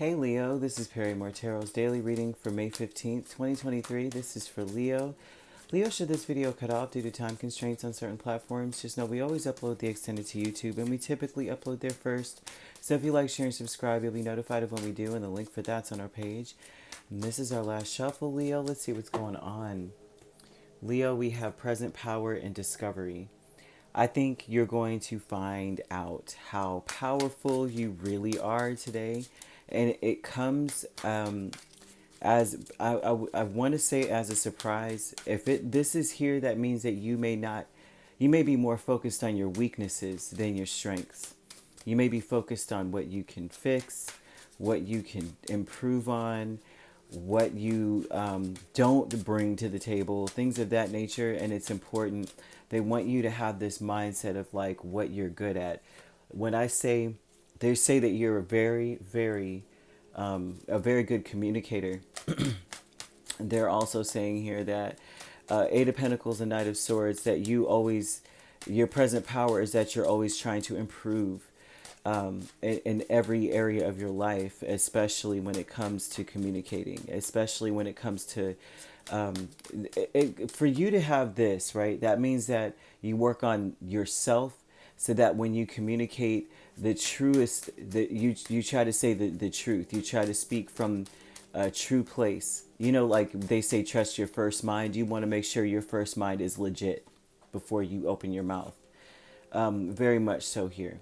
Hey Leo, this is Perrymore Tarot's daily reading for May 15th, 2023. This is for Leo. Leo, should this video cut off due to time constraints on certain platforms, just know we always upload the extended to YouTube and we typically upload there first. So if you like, share, and subscribe, you'll be notified of when we do, and the link for that's on our page. And this is our last shuffle, Leo. Let's see what's going on. Leo, we have present power and discovery. I think you're going to find out how powerful you really are today. And it comes as I want to say as a surprise. If this is here, that means that you may be more focused on your weaknesses than your strengths. You may be focused on what you can fix, what you can improve on, what you don't bring to the table, things of that nature. And it's important. They want you to have this mindset of like what you're good at. When they say that you're a very good communicator. They're also saying here that Eight of Pentacles and Knight of Swords, that your present power is that you're always trying to improve in every area of your life, especially when it comes to communicating, especially when it comes to for you to have this, right? That means that you work on yourself so that when you communicate the truest, that you try to say the truth. You try to speak from a true place. You know, like they say, trust your first mind. You want to make sure your first mind is legit before you open your mouth. Very much so here.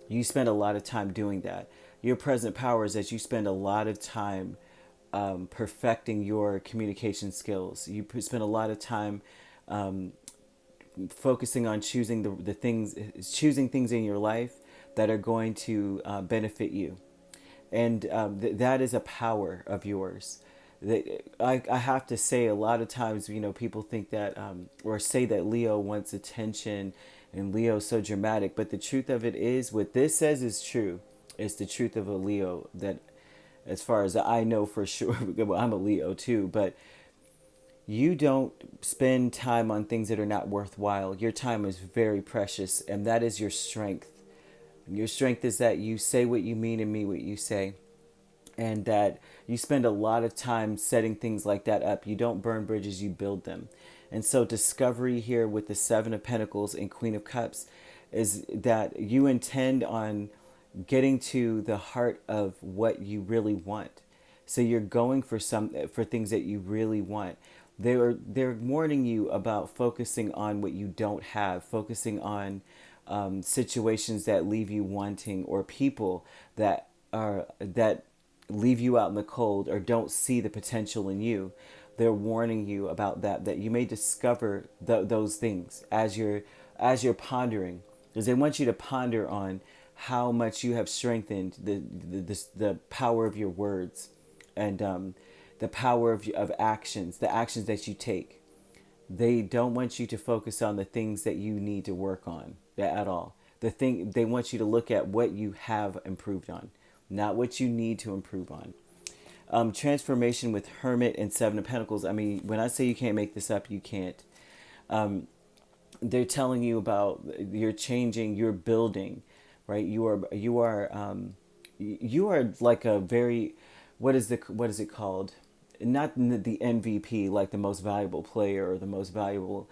You spend a lot of time doing that. Your present power is that you spend a lot of time perfecting your communication skills. You spend a lot of time focusing on choosing choosing things in your life that are going to benefit you. And that is a power of yours. I have to say, a lot of times, people think that, or say that Leo wants attention and Leo's so dramatic. But the truth of it is, what this says is true. It's the truth of a Leo, that as far as I know for sure, well, I'm a Leo too, but you don't spend time on things that are not worthwhile. Your time is very precious, and that is your strength. Your strength is that you say what you mean and mean what you say, and that you spend a lot of time setting things like that up. You don't burn bridges, you build them. And so discovery here with the Seven of Pentacles and Queen of Cups is that you intend on getting to the heart of what you really want. So you're going for things that you really want. They're warning you about focusing on what you don't have, focusing on situations that leave you wanting, or people that leave you out in the cold or don't see the potential in you. They're warning you about that you may discover those things as you're pondering, because they want you to ponder on how much you have strengthened the power of your words, and the power of actions, the actions that you take. They don't want you to focus on the things that you need to work on at all. They want you to look at what you have improved on, not what you need to improve on. Transformation with Hermit and Seven of Pentacles. I mean, when I say you can't make this up, you can't. They're telling you about you're changing, you're building, right? You are like a very, what is it called? Not the MVP, like the most valuable player or the most valuable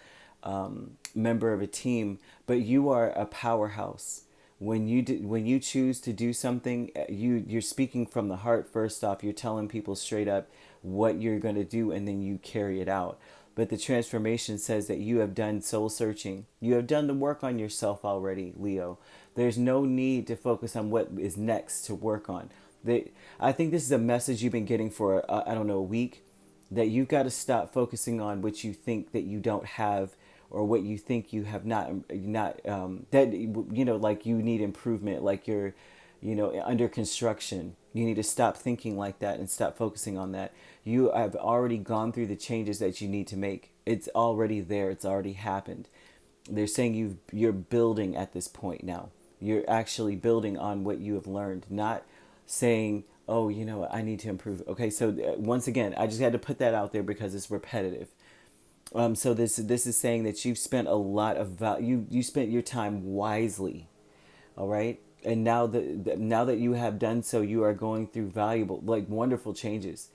member of a team, but you are a powerhouse. When you choose to do something, you're speaking from the heart. First off, you're telling people straight up what you're going to do, and then you carry it out. But the transformation says that you have done soul searching. You have done the work on yourself already, Leo. There's no need to focus on what is next to work on. I think this is a message you've been getting for, a week, that you've got to stop focusing on what you think that you don't have, or what you think you have not that, like you need improvement, like you're, under construction. You need to stop thinking like that and stop focusing on that. You have already gone through the changes that you need to make. It's already there. It's already happened. They're saying you're building at this point now. You're actually building on what you have learned, not saying, oh, I need to improve. Okay, so once again, I just had to put that out there because it's repetitive. So this is saying that you've spent a lot of you spent your time wisely. All right, And now that you have done so, you are going through valuable, like wonderful changes.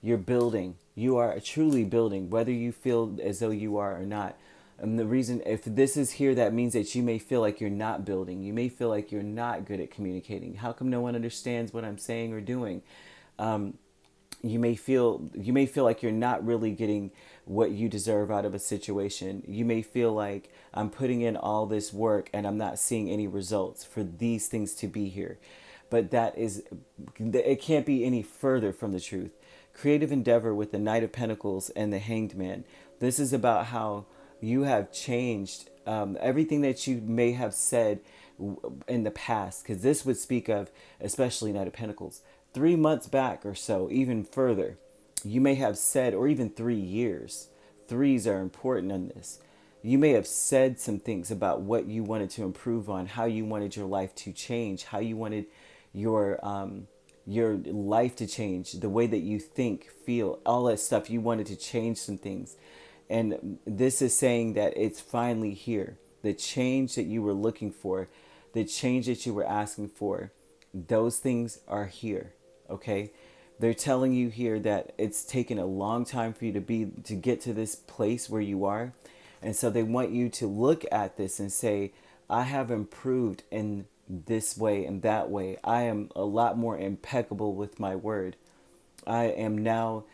You're building. You are truly building, whether you feel as though you are or not. And the reason, if this is here, that means that you may feel like you're not building. You may feel like you're not good at communicating. How come no one understands what I'm saying or doing? You may feel like you're not really getting what you deserve out of a situation. You may feel like I'm putting in all this work and I'm not seeing any results for these things to be here. But it can't be any further from the truth. Creative endeavor with the Knight of Pentacles and the Hanged Man. This is about how you have changed everything that you may have said in the past, because this would speak of, especially Knight of Pentacles, 3 months back or so, even further, you may have said, or even 3 years. Threes are important in this. You may have said some things about what you wanted to improve on, how you wanted your life to change, how you wanted your life to change, the way that you think, feel, all that stuff. You wanted to change some things. And this is saying that it's finally here. The change that you were looking for, the change that you were asking for, those things are here. Okay? They're telling you here that it's taken a long time for you to get to this place where you are. And so they want you to look at this and say, I have improved in this way and that way. I am a lot more impeccable with my word. I am now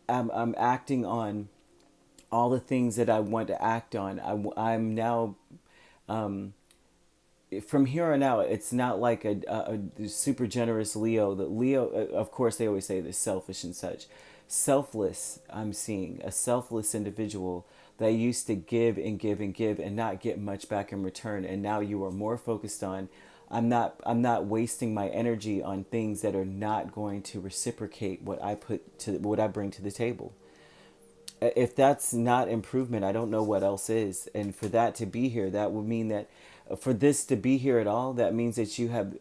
I'm acting on all the things that I want to act on. I'm now, from here on out, it's not like a super generous Leo. That Leo, of course, they always say this selfish and such. Selfless, I'm seeing a selfless individual that used to give and give and give and not get much back in return. And now you are more focused on, I'm not wasting my energy on things that are not going to reciprocate what I bring to the table. If that's not improvement, I don't know what else is. And for that to be here, that would mean that for this to be here at all, that means that you have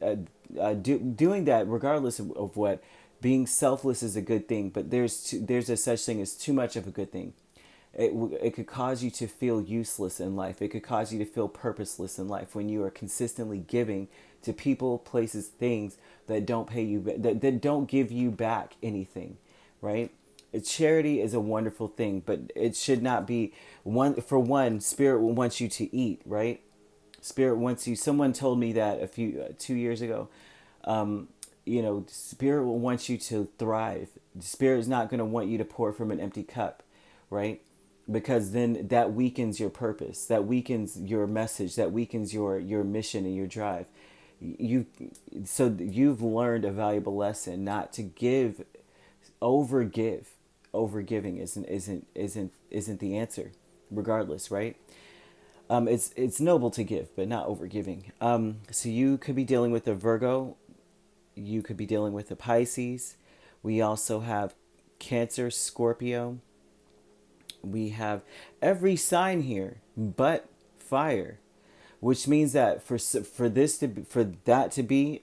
doing that regardless of what. Being selfless is a good thing, but there's a such thing as too much of a good thing. It could cause you to feel useless in life. It could cause you to feel purposeless in life when you are consistently giving to people, places, things that don't pay you, that don't give you back anything, right? Charity is a wonderful thing, but it should not be one. For one, spirit wants you to eat, right? Spirit wants you. Someone told me that a few 2 years ago. Spirit will want you to thrive. Spirit is not going to want you to pour from an empty cup, right? Because then that weakens your purpose, that weakens your message, that weakens your mission and your drive. You've learned a valuable lesson not to give, overgive. Overgiving isn't the answer, regardless, right? It's noble to give, but not overgiving. So you could be dealing with a Virgo. You could be dealing with a Pisces. We also have Cancer, Scorpio. We have every sign here but fire, which means that for that to be,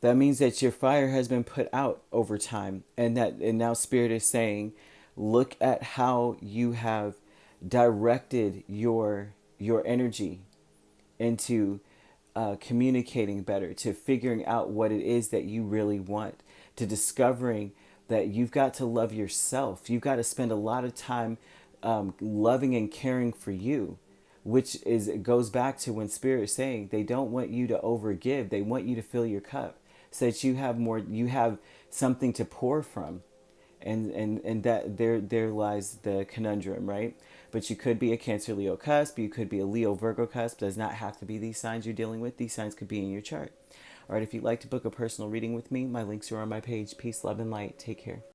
that means that your fire has been put out over time, and now Spirit is saying, look at how you have directed your energy into communicating better, to figuring out what it is that you really want, to discovering that you've got to love yourself. You've got to spend a lot of time loving and caring for you, which it goes back to when Spirit is saying they don't want you to overgive. They want you to fill your cup so that you have more, you have something to pour from. And that there lies the conundrum, right? But you could be a Cancer Leo cusp, you could be a Leo Virgo cusp. Does not have to be these signs you're dealing with. These signs could be in your chart. All right, if you'd like to book a personal reading with me, my links are on my page. Peace, love, and light. Take care.